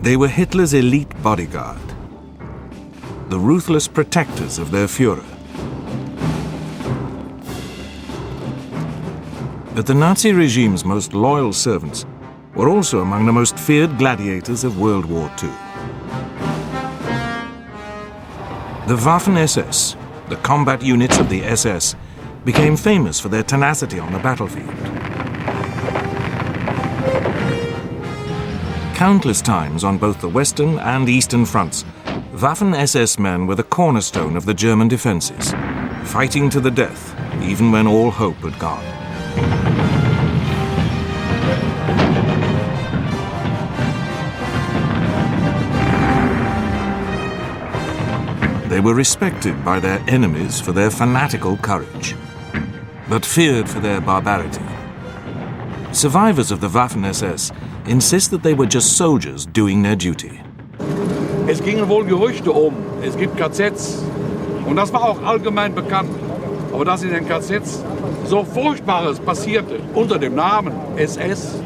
They were Hitler's elite bodyguard, the ruthless protectors of their Führer. But the Nazi regime's most loyal servants were also among the most feared gladiators of World War II. The Waffen SS, the combat units of the SS, became famous for their tenacity on the battlefield. Countless times on both the Western and Eastern fronts, Waffen SS men were the cornerstone of the German defenses, fighting to the death, even when all hope had gone. They were respected by their enemies for their fanatical courage, but feared for their barbarity. Survivors of the Waffen SS insist that they were just soldiers doing their duty. Es gingen wohl Gerüchte es gibt KZs und das war auch allgemein bekannt. Aber dass in den KZs so Furchtbares passierte unter dem Namen SS,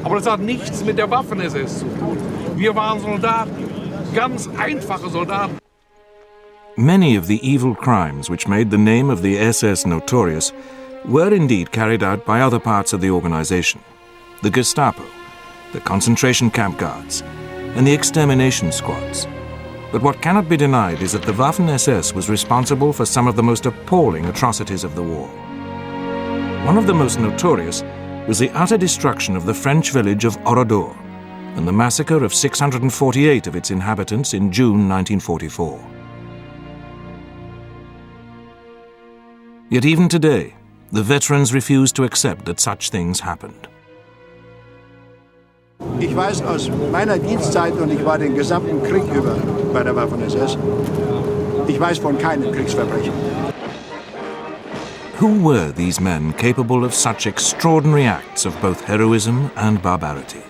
aber das hat nichts mit der Waffen-SS zu tun. Wir waren Soldaten, ganz einfache Soldaten. Many of the evil crimes which made the name of the SS notorious were indeed carried out by other parts of the organization. The Gestapo, the concentration camp guards, and the extermination squads. But what cannot be denied is that the Waffen-SS was responsible for some of the most appalling atrocities of the war. One of the most notorious was the utter destruction of the French village of Oradour and the massacre of 648 of its inhabitants in June 1944. Yet even today, the veterans refuse to accept that such things happened. Ich weiß aus meiner Dienstzeit, und ich war den gesamten Krieg über bei der Waffen-SS, ich weiß von keinem Kriegsverbrechen. Who were these men capable of such extraordinary acts of both heroism and barbarity?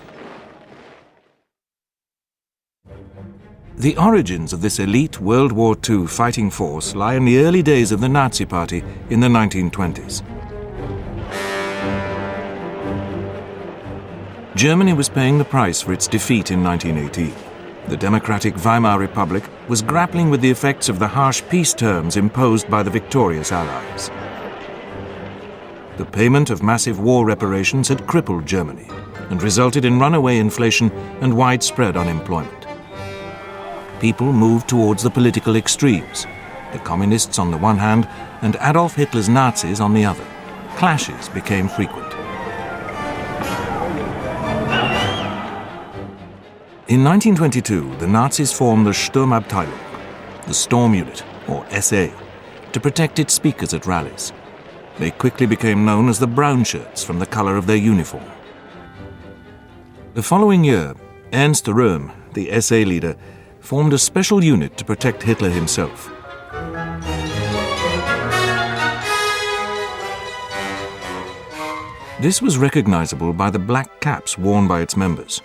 The origins of this elite World War II fighting force lie in the early days of the Nazi Party in the 1920s. Germany was paying the price for its defeat in 1918. The democratic Weimar Republic was grappling with the effects of the harsh peace terms imposed by the victorious Allies. The payment of massive war reparations had crippled Germany and resulted in runaway inflation and widespread unemployment. People moved towards the political extremes, the communists on the one hand and Adolf Hitler's Nazis on the other. Clashes became frequent. In 1922, the Nazis formed the Sturmabteilung, the Storm Unit, or SA, to protect its speakers at rallies. They quickly became known as the Brown Shirts from the color of their uniform. The following year, Ernst Röhm, the SA leader, formed a special unit to protect Hitler himself. This was recognizable by the black caps worn by its members.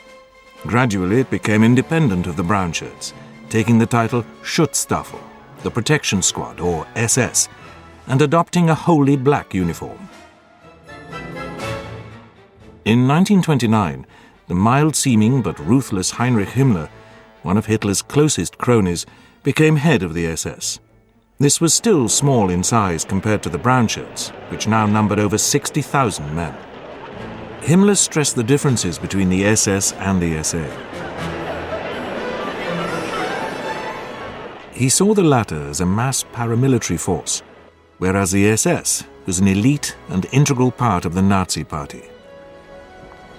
Gradually, it became independent of the Brown Shirts, taking the title Schutzstaffel, the Protection Squad, or SS, and adopting a wholly black uniform. In 1929, the mild-seeming but ruthless Heinrich Himmler, one of Hitler's closest cronies, became head of the SS. This was still small in size compared to the Brown Shirts, which now numbered over 60,000 men. Himmler stressed the differences between the SS and the SA. He saw the latter as a mass paramilitary force, whereas the SS was an elite and integral part of the Nazi Party.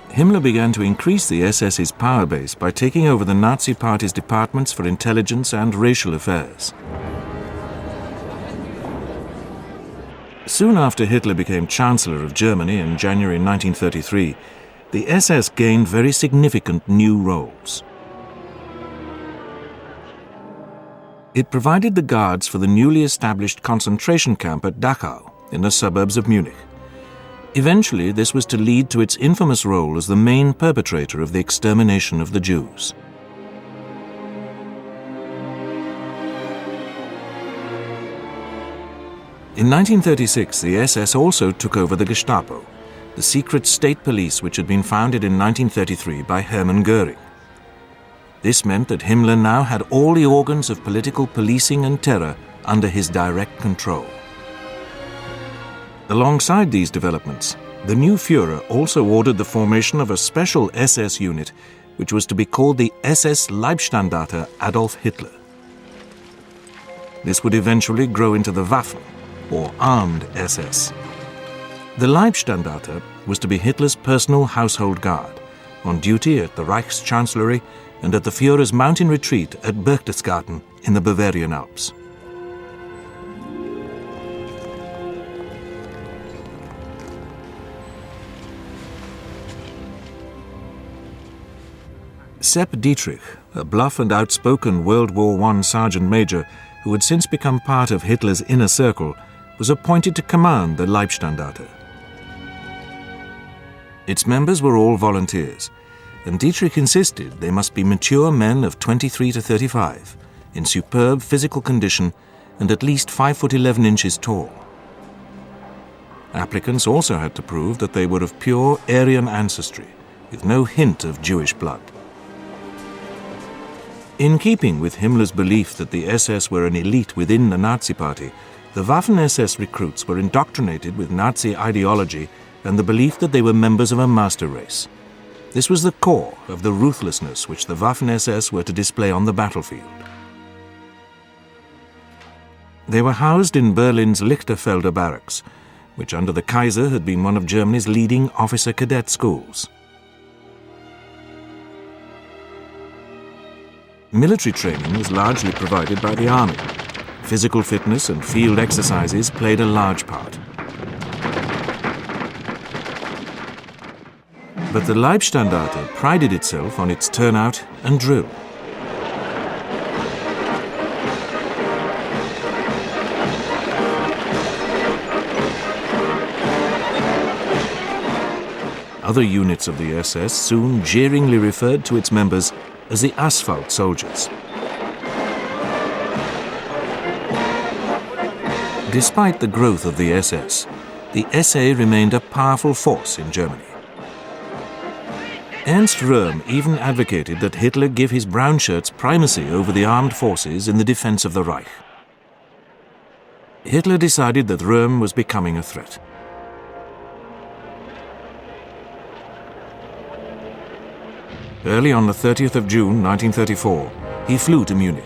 Himmler began to increase the SS's power base by taking over the Nazi Party's departments for intelligence and racial affairs. Soon after Hitler became Chancellor of Germany in January 1933, the SS gained very significant new roles. It provided the guards for the newly established concentration camp at Dachau in the suburbs of Munich. Eventually, this was to lead to its infamous role as the main perpetrator of the extermination of the Jews. In 1936, the SS also took over the Gestapo, the secret state police which had been founded in 1933 by Hermann Göring. This meant that Himmler now had all the organs of political policing and terror under his direct control. Alongside these developments, the new Führer also ordered the formation of a special SS unit which was to be called the SS Leibstandarte Adolf Hitler. This would eventually grow into the Waffen, or Armed SS. The Leibstandarte was to be Hitler's personal household guard, on duty at the Reichschancellery and at the Führer's mountain retreat at Berchtesgaden in the Bavarian Alps. Sepp Dietrich, a bluff and outspoken World War I sergeant major who had since become part of Hitler's inner circle, was appointed to command the Leibstandarte. Its members were all volunteers, and Dietrich insisted they must be mature men of 23 to 35, in superb physical condition and at least 5 foot 11 inches tall. Applicants also had to prove that they were of pure Aryan ancestry, with no hint of Jewish blood. In keeping with Himmler's belief that the SS were an elite within the Nazi Party, the Waffen-SS recruits were indoctrinated with Nazi ideology and the belief that they were members of a master race. This was the core of the ruthlessness which the Waffen-SS were to display on the battlefield. They were housed in Berlin's Lichterfelder barracks, which under the Kaiser had been one of Germany's leading officer cadet schools. Military training was largely provided by the army. Physical fitness and field exercises played a large part. But the Leibstandarte prided itself on its turnout and drill. Other units of the SS soon jeeringly referred to its members as the asphalt soldiers. Despite the growth of the SS, the SA remained a powerful force in Germany. Ernst Röhm even advocated that Hitler give his brown shirts primacy over the armed forces in the defense of the Reich. Hitler decided that Röhm was becoming a threat. Early on the 30th of June 1934, he flew to Munich.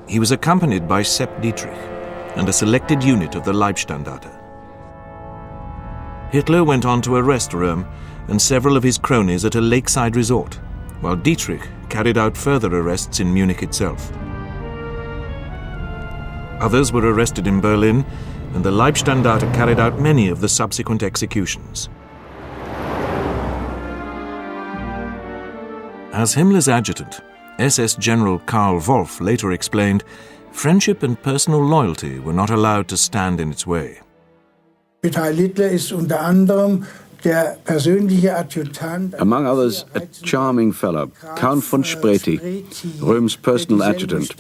He was accompanied by Sepp Dietrich and a selected unit of the Leibstandarte. Hitler went on to arrest Röhm and several of his cronies at a lakeside resort, while Dietrich carried out further arrests in Munich itself. Others were arrested in Berlin, and the Leibstandarte carried out many of the subsequent executions. As Himmler's adjutant, SS General Karl Wolff later explained, friendship and personal loyalty were not allowed to stand in its way. Among others, a charming fellow, Count von Spreti, Röhm's personal adjutant.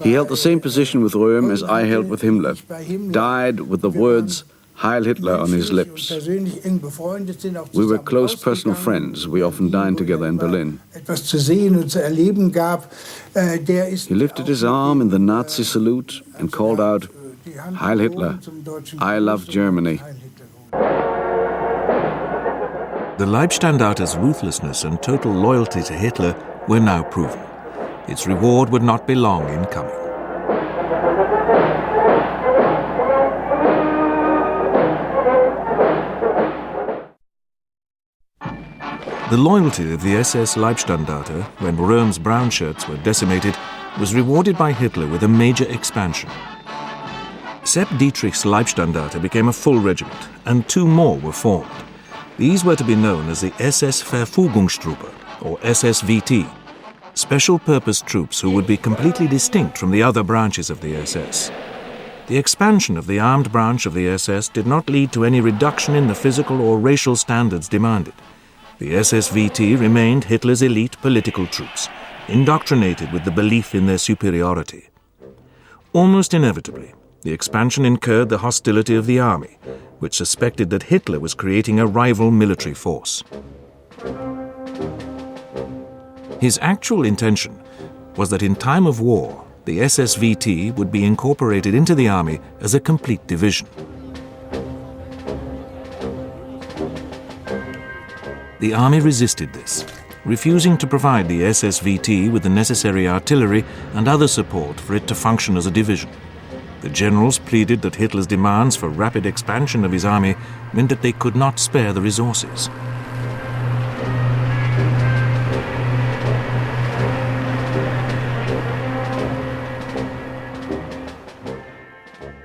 He held the same position with Röhm as I held with Himmler, died with the words Heil Hitler on his lips. We were close personal friends. We often dined together in Berlin. He lifted his arm in the Nazi salute and called out, Heil Hitler, I love Germany. The Leibstandarte's ruthlessness and total loyalty to Hitler were now proven. Its reward would not be long in coming. The loyalty of the SS Leibstandarte, when Röhm's brown shirts were decimated, was rewarded by Hitler with a major expansion. Sepp Dietrich's Leibstandarte became a full regiment, and 2 more were formed. These were to be known as the SS Verfügungstruppe, or SSVT, special-purpose troops who would be completely distinct from the other branches of the SS. The expansion of the armed branch of the SS did not lead to any reduction in the physical or racial standards demanded. The SSVT remained Hitler's elite political troops, indoctrinated with the belief in their superiority. Almost inevitably, the expansion incurred the hostility of the army, which suspected that Hitler was creating a rival military force. His actual intention was that in time of war, the SSVT would be incorporated into the army as a complete division. The army resisted this, refusing to provide the SSVT with the necessary artillery and other support for it to function as a division. The generals pleaded that Hitler's demands for rapid expansion of his army meant that they could not spare the resources.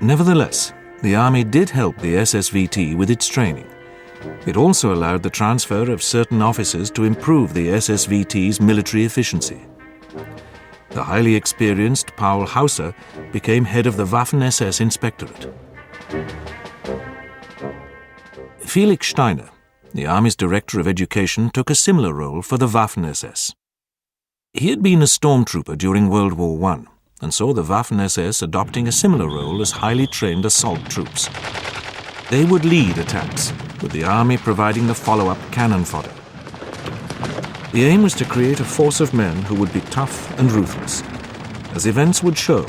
Nevertheless, the army did help the SSVT with its training. It also allowed the transfer of certain officers to improve the SSVT's military efficiency. The highly experienced Paul Hauser became head of the Waffen-SS Inspectorate. Felix Steiner, the Army's Director of Education, took a similar role for the Waffen-SS. He had been a stormtrooper during World War I and saw the Waffen-SS adopting a similar role as highly trained assault troops. They would lead attacks, with the army providing the follow-up cannon fodder. The aim was to create a force of men who would be tough and ruthless. As events would show,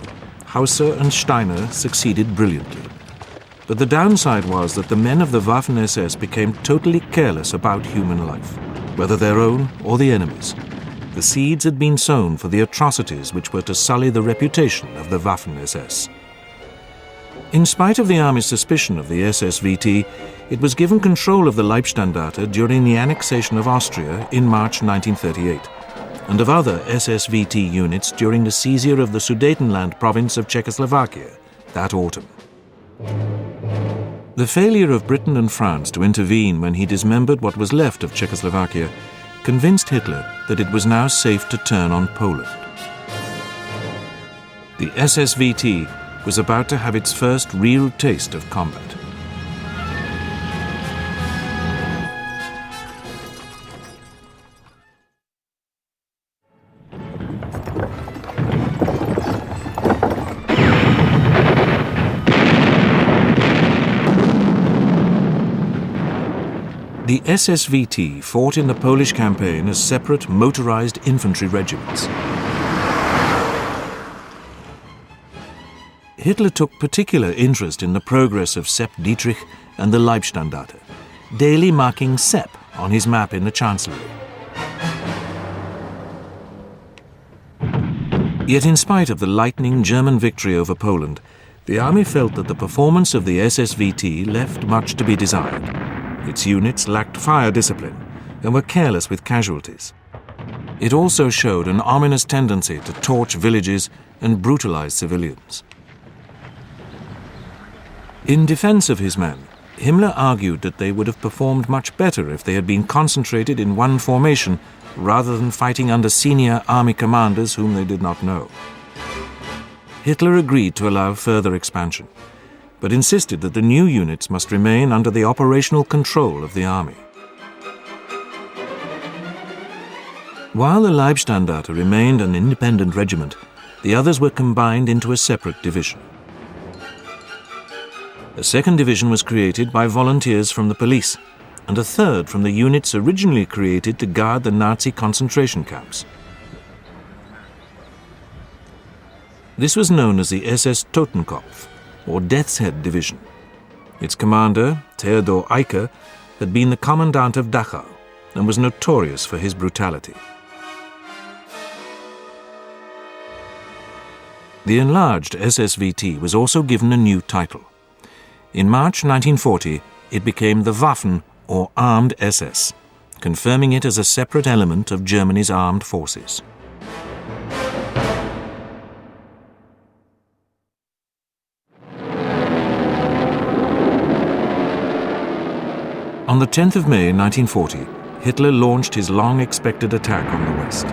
Hauser and Steiner succeeded brilliantly. But the downside was that the men of the Waffen-SS became totally careless about human life, whether their own or the enemy's. The seeds had been sown for the atrocities which were to sully the reputation of the Waffen-SS. In spite of the army's suspicion of the SSVT, it was given control of the Leibstandarte during the annexation of Austria in March 1938, and of other SSVT units during the seizure of the Sudetenland province of Czechoslovakia that autumn. The failure of Britain and France to intervene when he dismembered what was left of Czechoslovakia convinced Hitler that it was now safe to turn on Poland. The SSVT was about to have its first real taste of combat. The SSVT fought in the Polish campaign as separate motorized infantry regiments. Hitler took particular interest in the progress of Sepp Dietrich and the Leibstandarte, daily marking Sepp on his map in the Chancellery. Yet in spite of the lightning German victory over Poland, the army felt that the performance of the SSVT left much to be desired. Its units lacked fire discipline and were careless with casualties. It also showed an ominous tendency to torch villages and brutalize civilians. In defense of his men, Himmler argued that they would have performed much better if they had been concentrated in one formation rather than fighting under senior army commanders whom they did not know. Hitler agreed to allow further expansion, but insisted that the new units must remain under the operational control of the army. While the Leibstandarte remained an independent regiment, the others were combined into a separate division. A second division was created by volunteers from the police, and a third from the units originally created to guard the Nazi concentration camps. This was known as the SS Totenkopf, or Death's Head Division. Its commander, Theodor Eicke, had been the commandant of Dachau and was notorious for his brutality. The enlarged SSVT was also given a new title. In March 1940, it became the Waffen, or Armed SS, confirming it as a separate element of Germany's armed forces. On the 10th of May 1940, Hitler launched his long-expected attack on the West.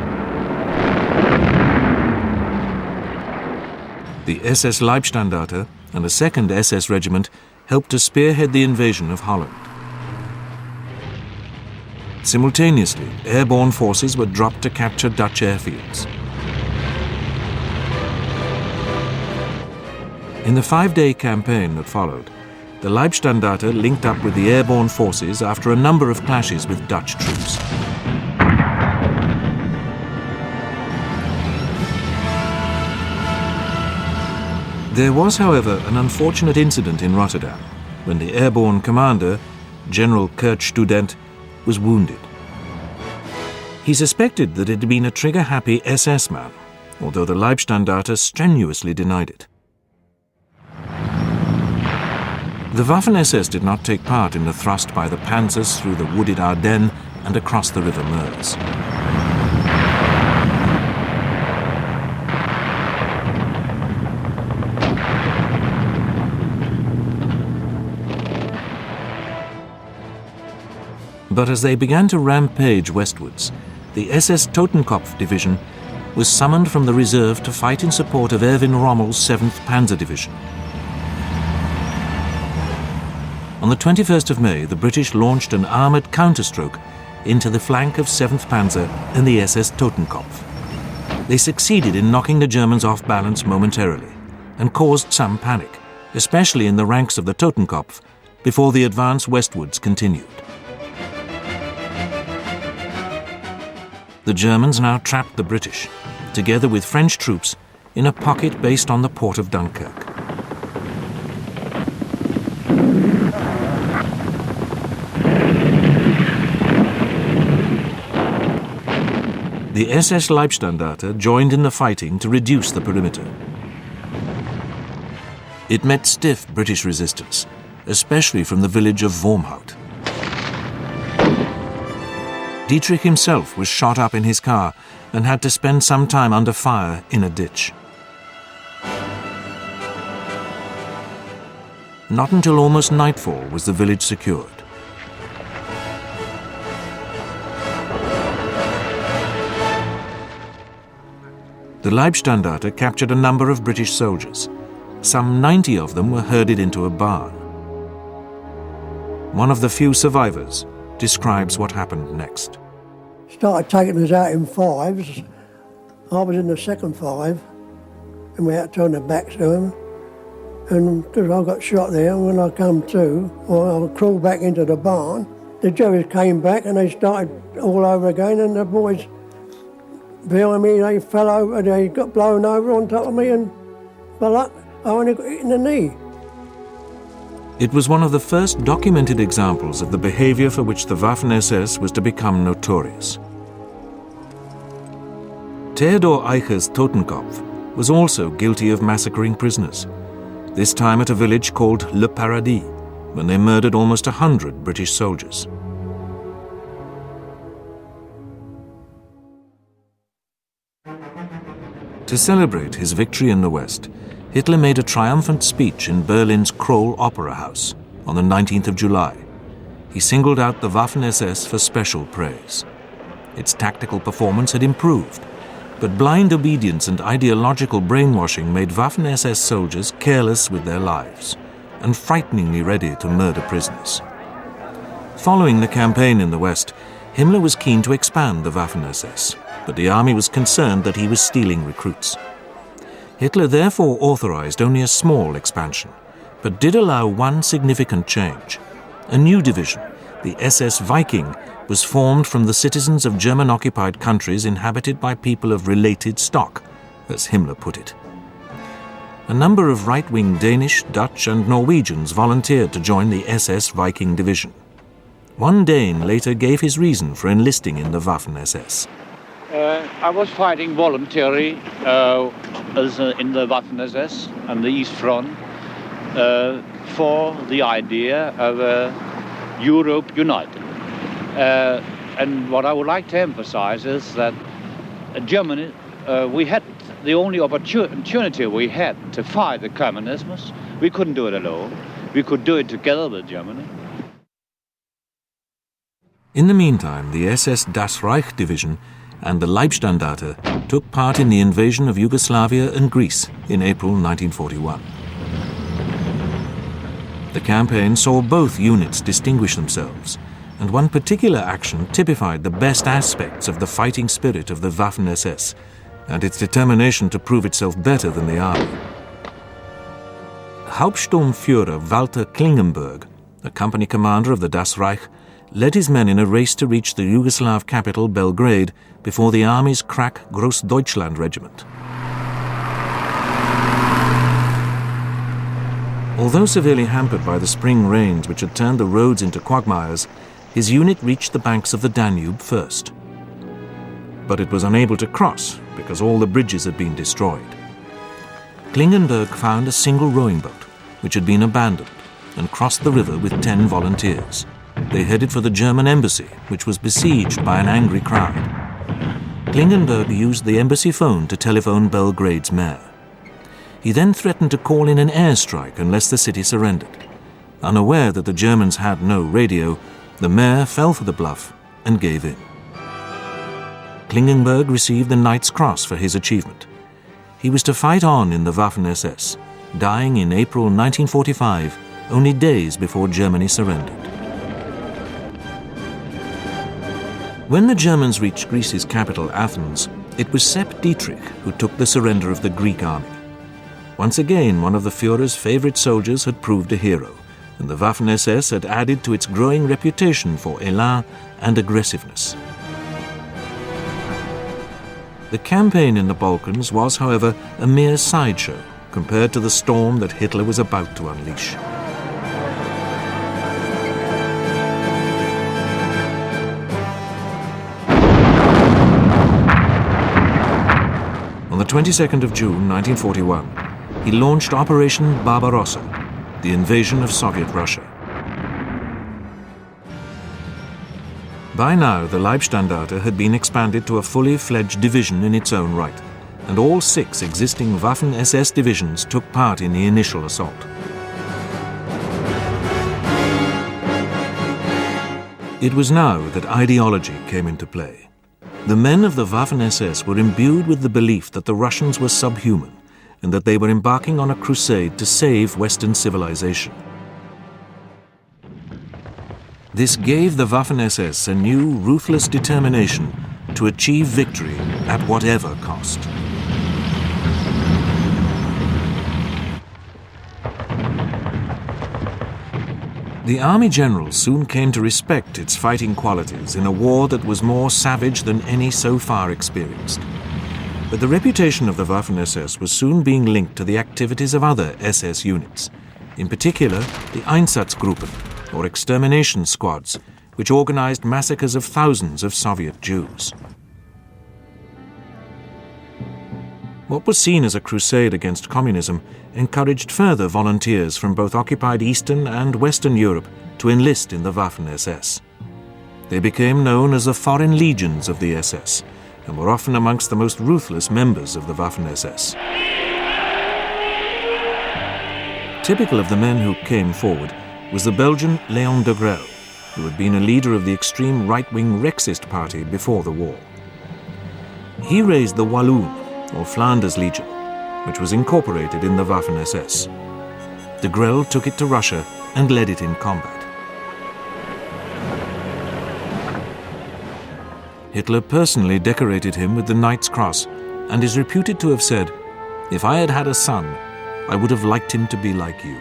The SS Leibstandarte and a second SS regiment helped to spearhead the invasion of Holland. Simultaneously, airborne forces were dropped to capture Dutch airfields. In the 5-day campaign that followed, the Leibstandarte linked up with the airborne forces after a number of clashes with Dutch troops. There was, however, an unfortunate incident in Rotterdam when the airborne commander, General Kertstudent, was wounded. He suspected that it had been a trigger-happy SS man, although the Leibstandarte strenuously denied it. The Waffen-SS did not take part in the thrust by the panzers through the wooded Ardennes and across the River Meuse. But as they began to rampage westwards, the SS Totenkopf division was summoned from the reserve to fight in support of Erwin Rommel's 7th Panzer Division. On the 21st of May, the British launched an armoured counterstroke into the flank of 7th Panzer and the SS Totenkopf. They succeeded in knocking the Germans off balance momentarily and caused some panic, especially in the ranks of the Totenkopf, before the advance westwards continued. The Germans now trapped the British, together with French troops, in a pocket based on the port of Dunkirk. The SS Leibstandarte joined in the fighting to reduce the perimeter. It met stiff British resistance, especially from the village of Wormhout. Dietrich himself was shot up in his car and had to spend some time under fire in a ditch. Not until almost nightfall was the village secured. The Leibstandarte captured a number of British soldiers. Some 90 of them were herded into a barn. One of the few survivors describes what happened next. Started taking us out in fives. I was in the second five, and we had to turn our backs to them. And because I got shot there, when I come to, well, I crawled back into the barn. The Germans came back and they started all over again, and the boys behind me, they fell over, they got blown over on top of me, and by luck, I only got hit in the knee. It was one of the first documented examples of the behavior for which the Waffen-SS was to become notorious. Theodor Eicher's Totenkopf was also guilty of massacring prisoners, this time at a village called Le Paradis, when they murdered almost 100 British soldiers. To celebrate his victory in the West, Hitler made a triumphant speech in Berlin's Kroll Opera House on the 19th of July. He singled out the Waffen-SS for special praise. Its tactical performance had improved, but blind obedience and ideological brainwashing made Waffen-SS soldiers careless with their lives and frighteningly ready to murder prisoners. Following the campaign in the West, Himmler was keen to expand the Waffen-SS, but the army was concerned that he was stealing recruits. Hitler therefore authorized only a small expansion, but did allow one significant change. A new division, the SS Viking, was formed from the citizens of German-occupied countries inhabited by people of related stock, as Himmler put it. A number of right-wing Danish, Dutch and Norwegians volunteered to join the SS Viking division. One Dane later gave his reason for enlisting in the Waffen-SS. I was fighting voluntarily in the Waffen-SS on the East Front for the idea of Europe united. And what I would like to emphasize is that Germany, we had the only opportunity we had to fight the communism. We couldn't do it alone. We could do it together with Germany. In the meantime, the SS Das Reich division and the Leibstandarte took part in the invasion of Yugoslavia and Greece in April 1941. The campaign saw both units distinguish themselves, and one particular action typified the best aspects of the fighting spirit of the Waffen-SS and its determination to prove itself better than the army. Hauptsturmführer Walter Klingenberg, a company commander of the Das Reich, led his men in a race to reach the Yugoslav capital Belgrade before the army's crack Großdeutschland regiment. Although severely hampered by the spring rains which had turned the roads into quagmires, his unit reached the banks of the Danube first. But it was unable to cross because all the bridges had been destroyed. Klingenberg found a single rowing boat, which had been abandoned, and crossed the river with 10 volunteers. They headed for the German embassy, which was besieged by an angry crowd. Klingenberg used the embassy phone to telephone Belgrade's mayor. He then threatened to call in an airstrike unless the city surrendered. Unaware that the Germans had no radio, the mayor fell for the bluff and gave in. Klingenberg received the Knight's Cross for his achievement. He was to fight on in the Waffen-SS, dying in April 1945, only days before Germany surrendered. When the Germans reached Greece's capital, Athens, it was Sepp Dietrich who took the surrender of the Greek army. Once again, one of the Führer's favorite soldiers had proved a hero, and the Waffen-SS had added to its growing reputation for élan and aggressiveness. The campaign in the Balkans was, however, a mere sideshow compared to the storm that Hitler was about to unleash. On the 22nd of June 1941, he launched Operation Barbarossa, the invasion of Soviet Russia. By now, the Leibstandarte had been expanded to a fully fledged division in its own right, and all 6 existing Waffen-SS divisions took part in the initial assault. It was now that ideology came into play. The men of the Waffen-SS were imbued with the belief that the Russians were subhuman and that they were embarking on a crusade to save Western civilization. This gave the Waffen-SS a new, ruthless determination to achieve victory at whatever cost. The army generals soon came to respect its fighting qualities in a war that was more savage than any so far experienced. But the reputation of the Waffen-SS was soon being linked to the activities of other SS units, in particular the Einsatzgruppen, or extermination squads, which organized massacres of thousands of Soviet Jews. What was seen as a crusade against communism encouraged further volunteers from both occupied Eastern and Western Europe to enlist in the Waffen-SS. They became known as the Foreign Legions of the SS, and were often amongst the most ruthless members of the Waffen-SS. Typical of the men who came forward was the Belgian Léon de Grelle, who had been a leader of the extreme right-wing Rexist party before the war. He raised the Walloon, or Flanders Legion, which was incorporated in the Waffen-SS. De Grelle took it to Russia and led it in combat. Hitler personally decorated him with the Knight's Cross and is reputed to have said, "If I had had a son, I would have liked him to be like you."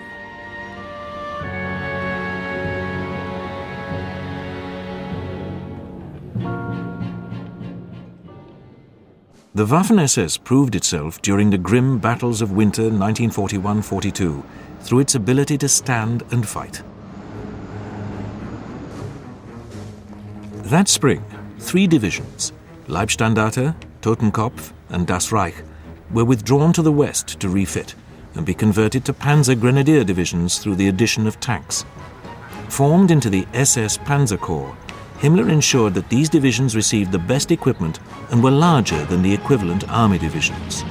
The Waffen-SS proved itself during the grim battles of winter 1941-42 through its ability to stand and fight. That spring, 3 divisions, Leibstandarte, Totenkopf and Das Reich, were withdrawn to the west to refit and be converted to Panzer Grenadier divisions through the addition of tanks. Formed into the SS Panzer Corps, Himmler ensured that these divisions received the best equipment and were larger than the equivalent army divisions.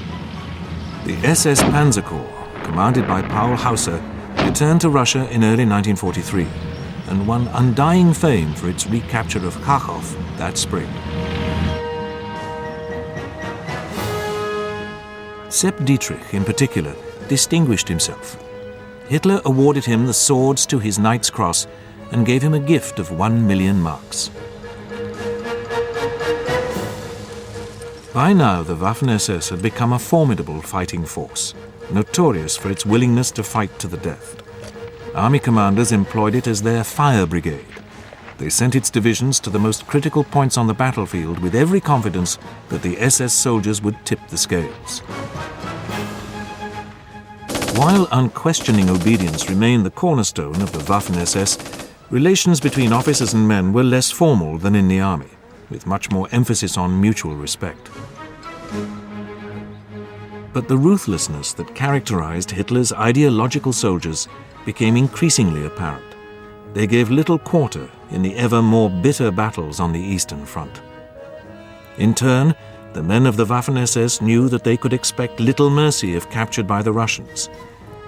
The SS Panzer Corps, commanded by Paul Hauser, returned to Russia in early 1943 and won undying fame for its recapture of Kharkov that spring. Sepp Dietrich, in particular, distinguished himself. Hitler awarded him the swords to his Knight's Cross and gave him a gift of 1 million marks. By now, the Waffen-SS had become a formidable fighting force, notorious for its willingness to fight to the death. Army commanders employed it as their fire brigade. They sent its divisions to the most critical points on the battlefield with every confidence that the SS soldiers would tip the scales. While unquestioning obedience remained the cornerstone of the Waffen-SS, relations between officers and men were less formal than in the army, with much more emphasis on mutual respect. But the ruthlessness that characterized Hitler's ideological soldiers became increasingly apparent. They gave little quarter in the ever more bitter battles on the Eastern Front. In turn, the men of the Waffen-SS knew that they could expect little mercy if captured by the Russians.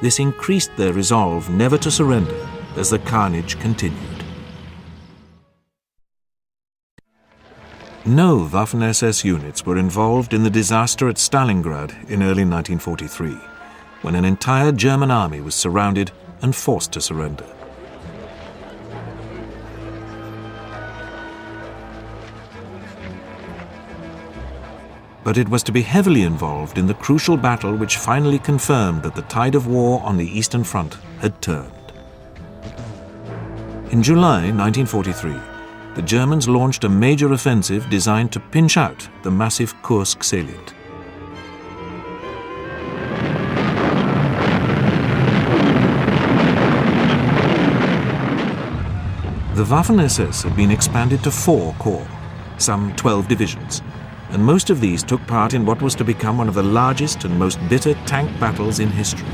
This increased their resolve never to surrender as the carnage continued. No Waffen-SS units were involved in the disaster at Stalingrad in early 1943, when an entire German army was surrounded and forced to surrender. But it was to be heavily involved in the crucial battle which finally confirmed that the tide of war on the Eastern Front had turned. In July 1943, the Germans launched a major offensive designed to pinch out the massive Kursk salient. The Waffen-SS had been expanded to 4 corps, some 12 divisions, and most of these took part in what was to become one of the largest and most bitter tank battles in history.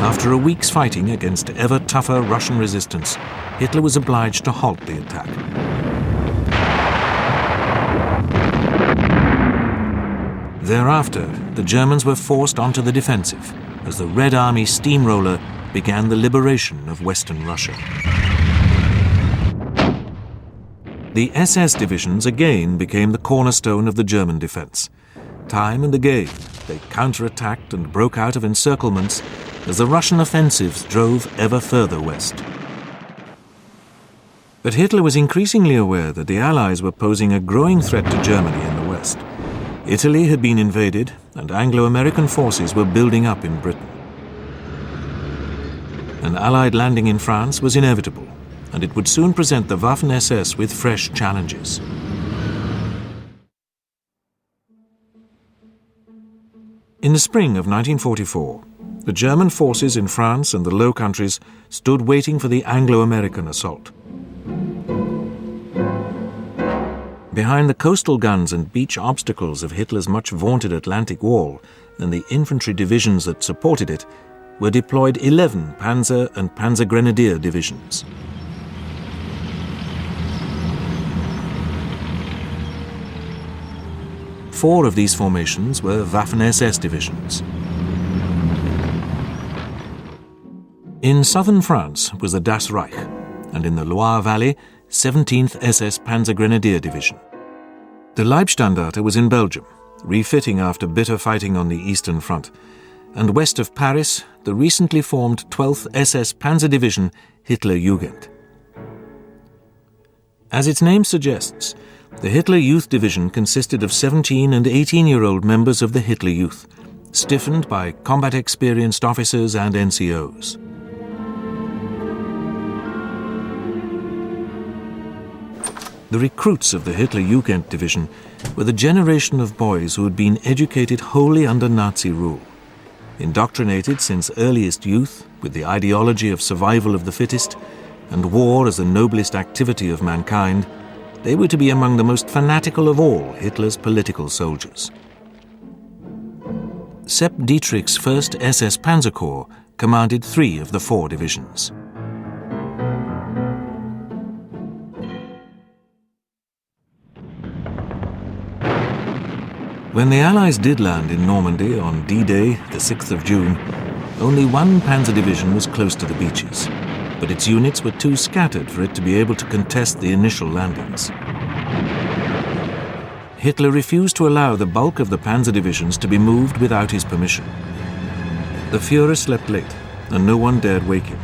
After a week's fighting against ever tougher Russian resistance, Hitler was obliged to halt the attack. Thereafter, the Germans were forced onto the defensive as the Red Army steamroller began the liberation of Western Russia. The SS divisions again became the cornerstone of the German defense. Time and again, they counterattacked and broke out of encirclements as the Russian offensives drove ever further west. But Hitler was increasingly aware that the Allies were posing a growing threat to Germany in the west. Italy had been invaded, and Anglo-American forces were building up in Britain. An Allied landing in France was inevitable, and it would soon present the Waffen-SS with fresh challenges. In the spring of 1944, the German forces in France and the Low Countries stood waiting for the Anglo-American assault. Behind the coastal guns and beach obstacles of Hitler's much-vaunted Atlantic Wall and the infantry divisions that supported it were deployed 11 Panzer and Panzer Grenadier divisions. Four of these formations were Waffen-SS divisions. In southern France was the Das Reich, and in the Loire Valley, 17th SS Panzer Grenadier Division. The Leibstandarte was in Belgium, refitting after bitter fighting on the Eastern Front, and west of Paris, the recently formed 12th SS Panzer Division Hitler Jugend. As its name suggests, the Hitler Youth Division consisted of 17 and 18-year-old members of the Hitler Youth, stiffened by combat-experienced officers and NCOs. The recruits of the Hitler Jugend Division were the generation of boys who had been educated wholly under Nazi rule. Indoctrinated since earliest youth with the ideology of survival of the fittest and war as the noblest activity of mankind, they were to be among the most fanatical of all Hitler's political soldiers. Sepp Dietrich's 1st SS Panzer Corps commanded 3 of the 4 divisions. When the Allies did land in Normandy on D-Day, the 6th of June, only one panzer division was close to the beaches, but its units were too scattered for it to be able to contest the initial landings. Hitler refused to allow the bulk of the panzer divisions to be moved without his permission. The Führer slept late, and no one dared wake him,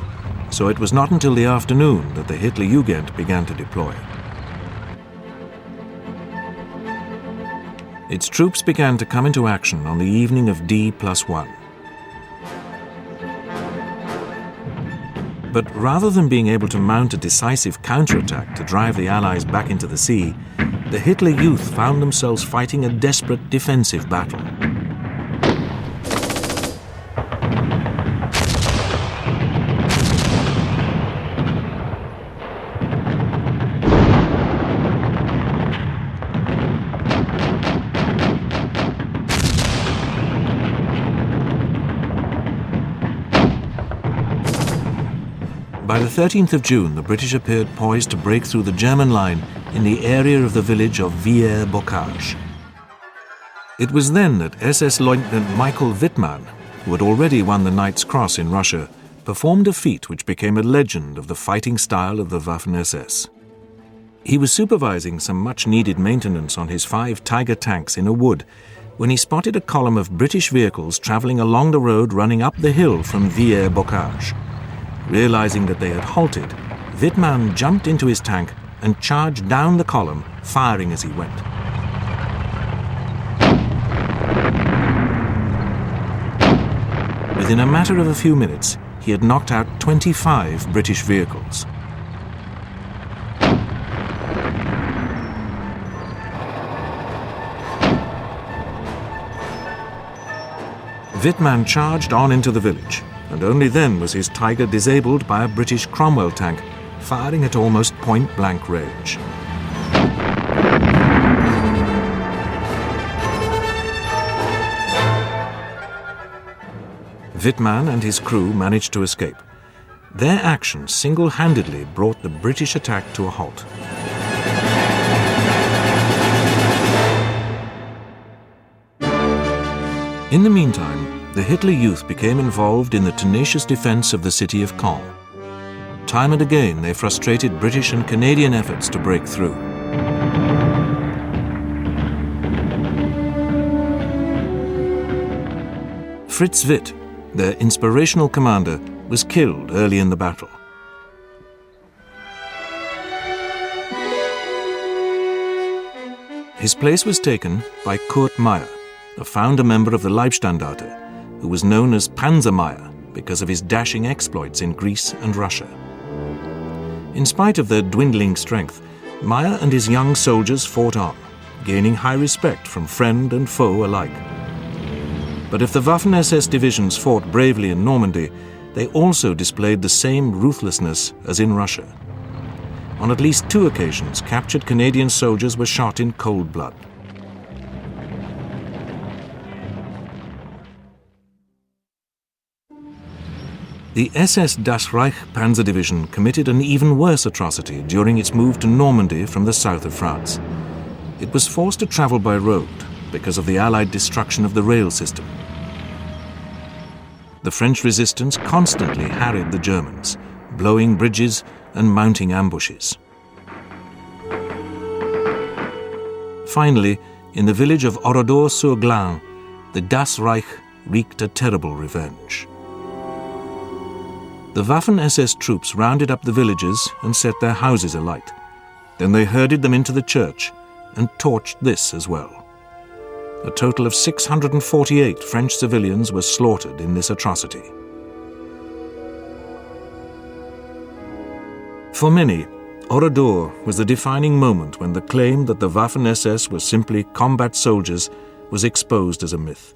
so it was not until the afternoon that the Hitlerjugend began to deploy. Its troops began to come into action on the evening of D+1. But rather than being able to mount a decisive counterattack to drive the Allies back into the sea, the Hitler Youth found themselves fighting a desperate defensive battle. By the 13th of June, the British appeared poised to break through the German line in the area of the village of Villers-Bocage. It was then that SS Lieutenant Michael Wittmann, who had already won the Knight's Cross in Russia, performed a feat which became a legend of the fighting style of the Waffen-SS. He was supervising some much-needed maintenance on his 5 Tiger tanks in a wood when he spotted a column of British vehicles travelling along the road running up the hill from Villers-Bocage. Realizing that they had halted, Wittmann jumped into his tank and charged down the column, firing as he went. Within a matter of a few minutes, he had knocked out 25 British vehicles. Wittmann charged on into the village, and only then was his Tiger disabled by a British Cromwell tank, firing at almost point-blank range. Wittmann and his crew managed to escape. Their action single-handedly brought the British attack to a halt. In the meantime, the Hitler Youth became involved in the tenacious defense of the city of Caen. Time and again, they frustrated British and Canadian efforts to break through. Fritz Witt, their inspirational commander, was killed early in the battle. His place was taken by Kurt Meyer, a founder member of the Leibstandarte, who was known as Panzer Meyer because of his dashing exploits in Greece and Russia. In spite of their dwindling strength, Meyer and his young soldiers fought on, gaining high respect from friend and foe alike. But if the Waffen-SS divisions fought bravely in Normandy, they also displayed the same ruthlessness as in Russia. On at least 2 occasions, captured Canadian soldiers were shot in cold blood. The SS Das Reich Panzer Division committed an even worse atrocity during its move to Normandy from the south of France. It was forced to travel by road because of the Allied destruction of the rail system. The French resistance constantly harried the Germans, blowing bridges and mounting ambushes. Finally, in the village of Oradour-sur-Glane, the Das Reich wreaked a terrible revenge. The Waffen-SS troops rounded up the villages and set their houses alight. Then they herded them into the church and torched this as well. A total of 648 French civilians were slaughtered in this atrocity. For many, Oradour was the defining moment when the claim that the Waffen-SS were simply combat soldiers was exposed as a myth.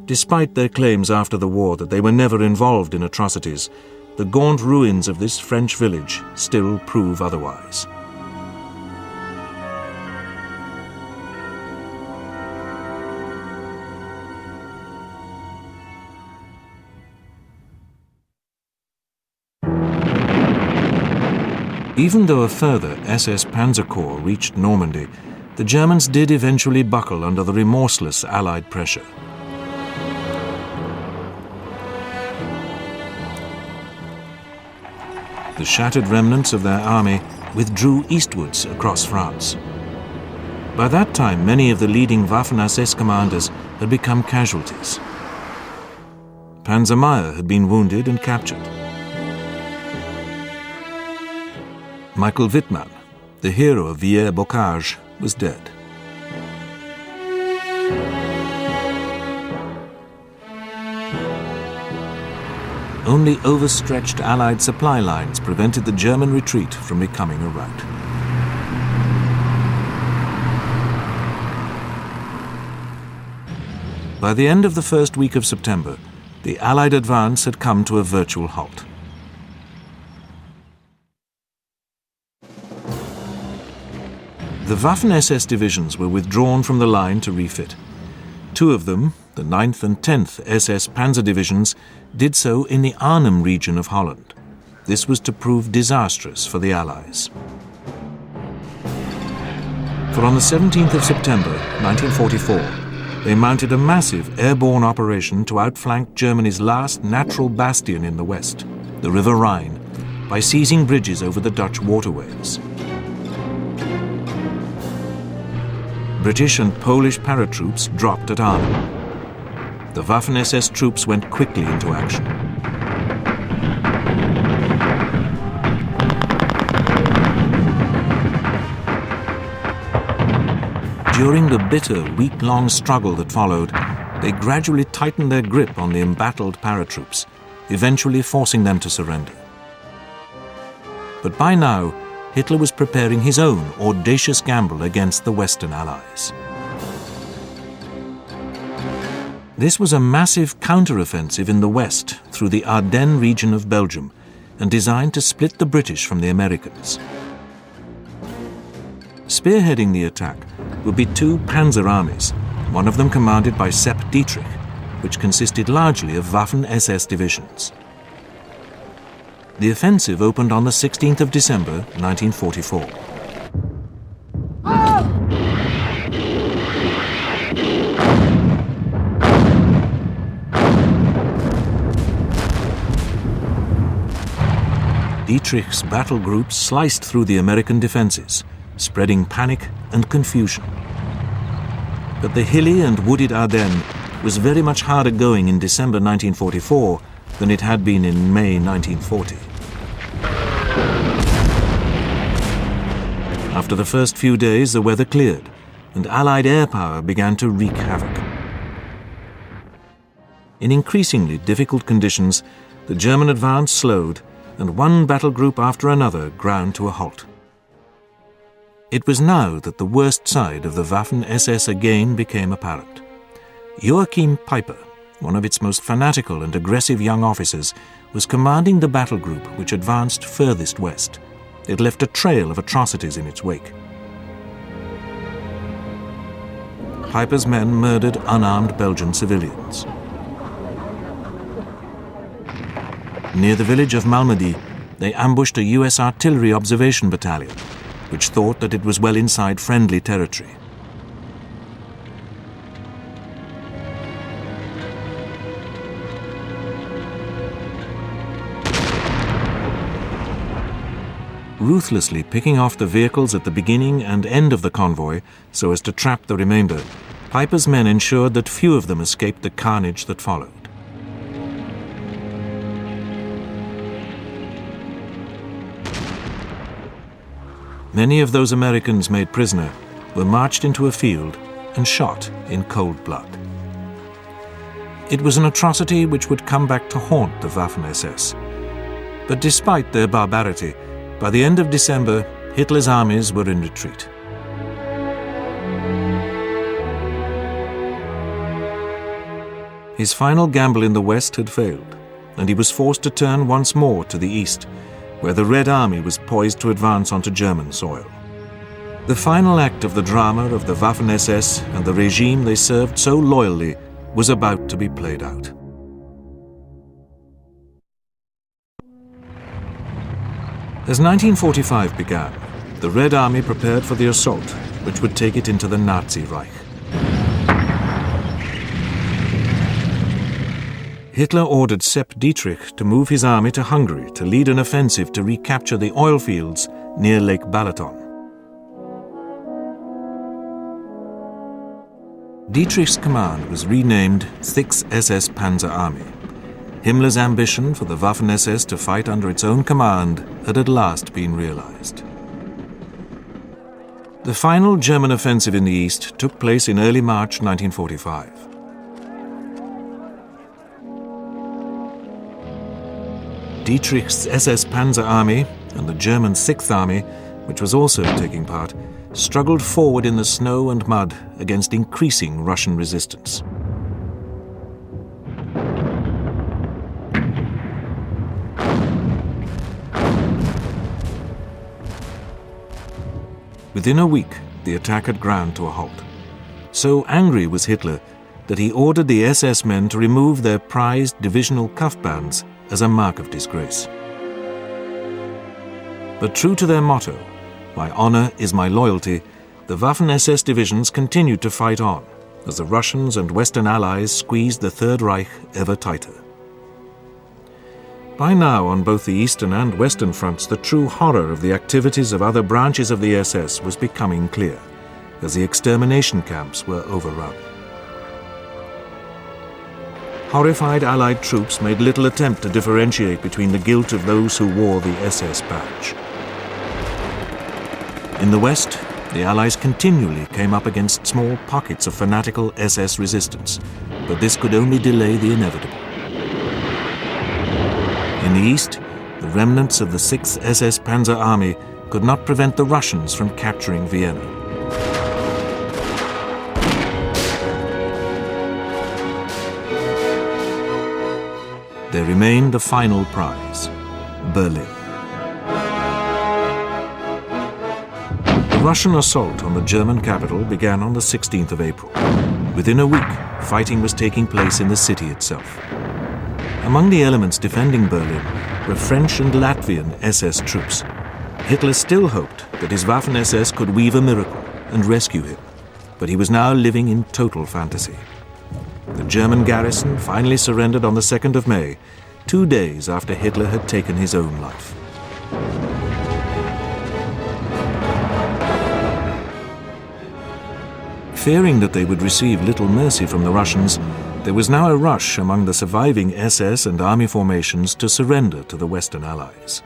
Despite their claims after the war that they were never involved in atrocities, the gaunt ruins of this French village still prove otherwise. Even though a further SS Panzer Corps reached Normandy, the Germans did eventually buckle under the remorseless Allied pressure. The shattered remnants of their army withdrew eastwards across France. By that time, many of the leading Waffen-SS commanders had become casualties. Panzer Meyer had been wounded and captured. Michael Wittmann, the hero of Villers-Bocage, was dead. Only overstretched Allied supply lines prevented the German retreat from becoming a rout. By the end of the first week of September, the Allied advance had come to a virtual halt. The Waffen-SS divisions were withdrawn from the line to refit. Two of them, the 9th and 10th SS Panzer Divisions, did so in the Arnhem region of Holland. This was to prove disastrous for the Allies. For on the 17th of September 1944, they mounted a massive airborne operation to outflank Germany's last natural bastion in the west, the River Rhine, by seizing bridges over the Dutch waterways. British and Polish paratroops dropped at Arnhem. The Waffen-SS troops went quickly into action. During the bitter, week-long struggle that followed, they gradually tightened their grip on the embattled paratroops, eventually forcing them to surrender. But by now, Hitler was preparing his own audacious gamble against the Western Allies. This was a massive counter-offensive in the west through the Ardennes region of Belgium and designed to split the British from the Americans. Spearheading the attack would be two panzer armies, one of them commanded by Sepp Dietrich, which consisted largely of Waffen-SS divisions. The offensive opened on the 16th of December 1944. Dietrich's battle groups sliced through the American defenses, spreading panic and confusion. But the hilly and wooded Ardennes was very much harder going in December 1944 than it had been in May 1940. After the first few days, the weather cleared, and Allied air power began to wreak havoc. In increasingly difficult conditions, the German advance slowed, and one battle group after another ground to a halt. It was now that the worst side of the Waffen-SS again became apparent. Joachim Peiper, one of its most fanatical and aggressive young officers, was commanding the battle group which advanced furthest west. It left a trail of atrocities in its wake. Peiper's men murdered unarmed Belgian civilians. Near the village of Malmedy, they ambushed a US artillery observation battalion, which thought that it was well inside friendly territory. Ruthlessly picking off the vehicles at the beginning and end of the convoy so as to trap the remainder, Peiper's men ensured that few of them escaped the carnage that followed. Many of those Americans made prisoner were marched into a field and shot in cold blood. It was an atrocity which would come back to haunt the Waffen-SS. But despite their barbarity, by the end of December, Hitler's armies were in retreat. His final gamble in the West had failed, and he was forced to turn once more to the east, where the Red Army was poised to advance onto German soil. The final act of the drama of the Waffen-SS and the regime they served so loyally was about to be played out. As 1945 began, the Red Army prepared for the assault, which would take it into the Nazi Reich. Hitler ordered Sepp Dietrich to move his army to Hungary to lead an offensive to recapture the oil fields near Lake Balaton. Dietrich's command was renamed 6th SS Panzer Army, Himmler's ambition for the Waffen-SS to fight under its own command had at last been realized. The final German offensive in the east took place in early March 1945. Dietrich's SS Panzer Army and the German 6th Army, which was also taking part, struggled forward in the snow and mud against increasing Russian resistance. Within a week, the attack had ground to a halt. So angry was Hitler that he ordered the SS men to remove their prized divisional cuff bands as a mark of disgrace. But true to their motto, "My honor is my loyalty," the Waffen-SS divisions continued to fight on as the Russians and Western allies squeezed the Third Reich ever tighter. By now, on both the eastern and western fronts, the true horror of the activities of other branches of the SS was becoming clear, as the extermination camps were overrun. Horrified Allied troops made little attempt to differentiate between the guilt of those who wore the SS badge. In the West, the Allies continually came up against small pockets of fanatical SS resistance, but this could only delay the inevitable. In the East, the remnants of the 6th SS Panzer Army could not prevent the Russians from capturing Vienna. There remained the final prize, Berlin. The Russian assault on the German capital began on the 16th of April. Within a week, fighting was taking place in the city itself. Among the elements defending Berlin were French and Latvian SS troops. Hitler still hoped that his Waffen-SS could weave a miracle and rescue him, but he was now living in total fantasy. The German garrison finally surrendered on the 2nd of May, 2 days after Hitler had taken his own life. Fearing that they would receive little mercy from the Russians, there was now a rush among the surviving SS and army formations to surrender to the Western Allies.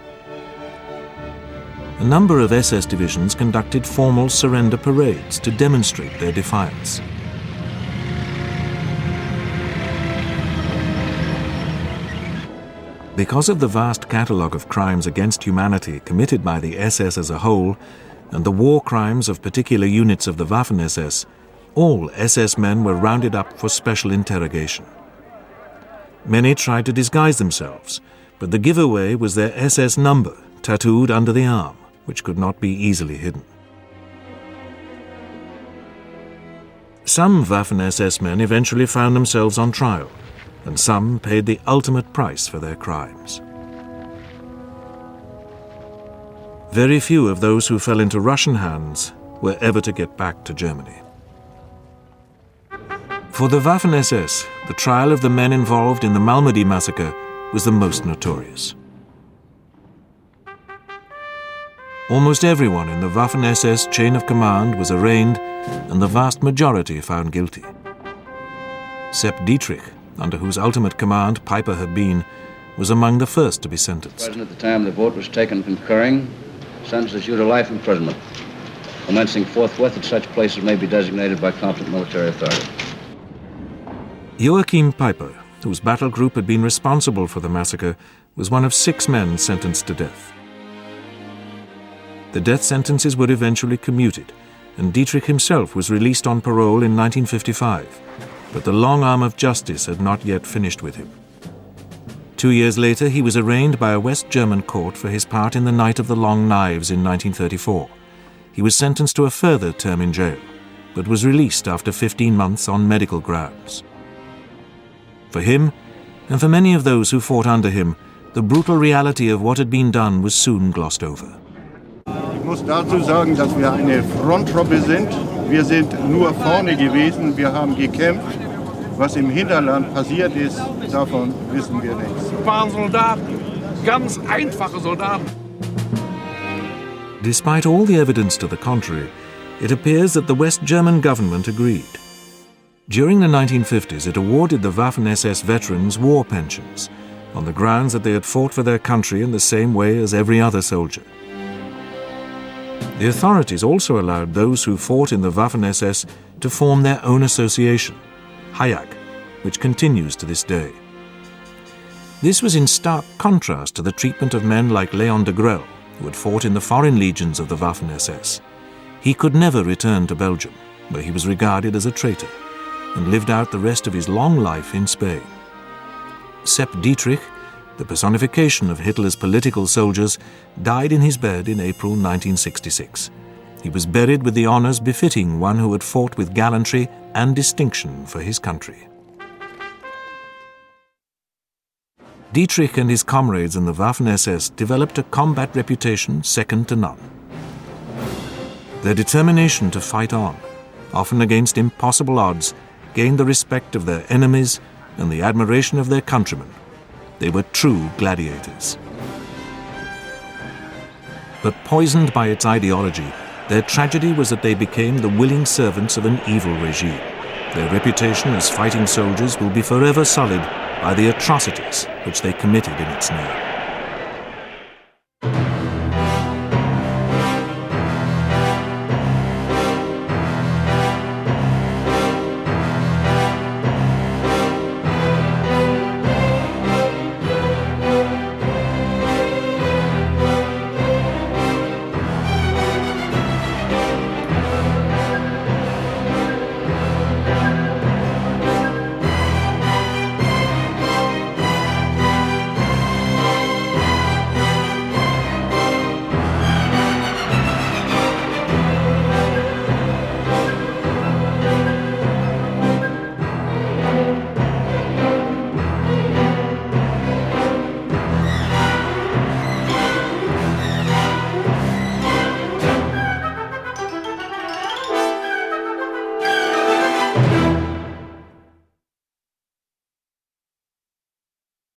A number of SS divisions conducted formal surrender parades to demonstrate their defiance. Because of the vast catalogue of crimes against humanity committed by the SS as a whole, and the war crimes of particular units of the Waffen-SS, all SS men were rounded up for special interrogation. Many tried to disguise themselves, but the giveaway was their SS number tattooed under the arm, which could not be easily hidden. Some Waffen-SS men eventually found themselves on trial, and some paid the ultimate price for their crimes. Very few of those who fell into Russian hands were ever to get back to Germany. For the Waffen-SS, the trial of the men involved in the Malmedy massacre was the most notorious. Almost everyone in the Waffen-SS chain of command was arraigned, and the vast majority found guilty. Sepp Dietrich, under whose ultimate command Peiper had been, was among the first to be sentenced. President, at the time the vote was taken concurring, sentences you to life imprisonment, commencing forthwith at such places may be designated by competent military authority. Joachim Peiper, whose battle group had been responsible for the massacre, was one of 6 men sentenced to death. The death sentences were eventually commuted, and Dietrich himself was released on parole in 1955, but the long arm of justice had not yet finished with him. 2 years later, he was arraigned by a West German court for his part in the Night of the Long Knives in 1934. He was sentenced to a further term in jail, but was released after 15 months on medical grounds. For him, and for many of those who fought under him, the brutal reality of what had been done was soon glossed over. Ich muss dazu sagen, dass wir eine Fronttruppe sind. Wir sind nur vorne gewesen, wir haben gekämpft. Was im Hinterland passiert ist, davon wissen wir nichts. Wir waren Soldaten, ganz einfache Soldaten. Despite all the evidence to the contrary, it appears that the West German government agreed. During the 1950s, it awarded the Waffen-SS veterans war pensions, on the grounds that they had fought for their country in the same way as every other soldier. The authorities also allowed those who fought in the Waffen-SS to form their own association, Hayag, which continues to this day. This was in stark contrast to the treatment of men like Leon de Grelle, who had fought in the foreign legions of the Waffen-SS. He could never return to Belgium, where he was regarded as a traitor, and lived out the rest of his long life in Spain. Sepp Dietrich, the personification of Hitler's political soldiers, died in his bed in April 1966. He was buried with the honors befitting one who had fought with gallantry and distinction for his country. Dietrich and his comrades in the Waffen-SS developed a combat reputation second to none. Their determination to fight on, often against impossible odds, gained the respect of their enemies and the admiration of their countrymen. They were true gladiators. But poisoned by its ideology, their tragedy was that they became the willing servants of an evil regime. Their reputation as fighting soldiers will be forever sullied by the atrocities which they committed in its name.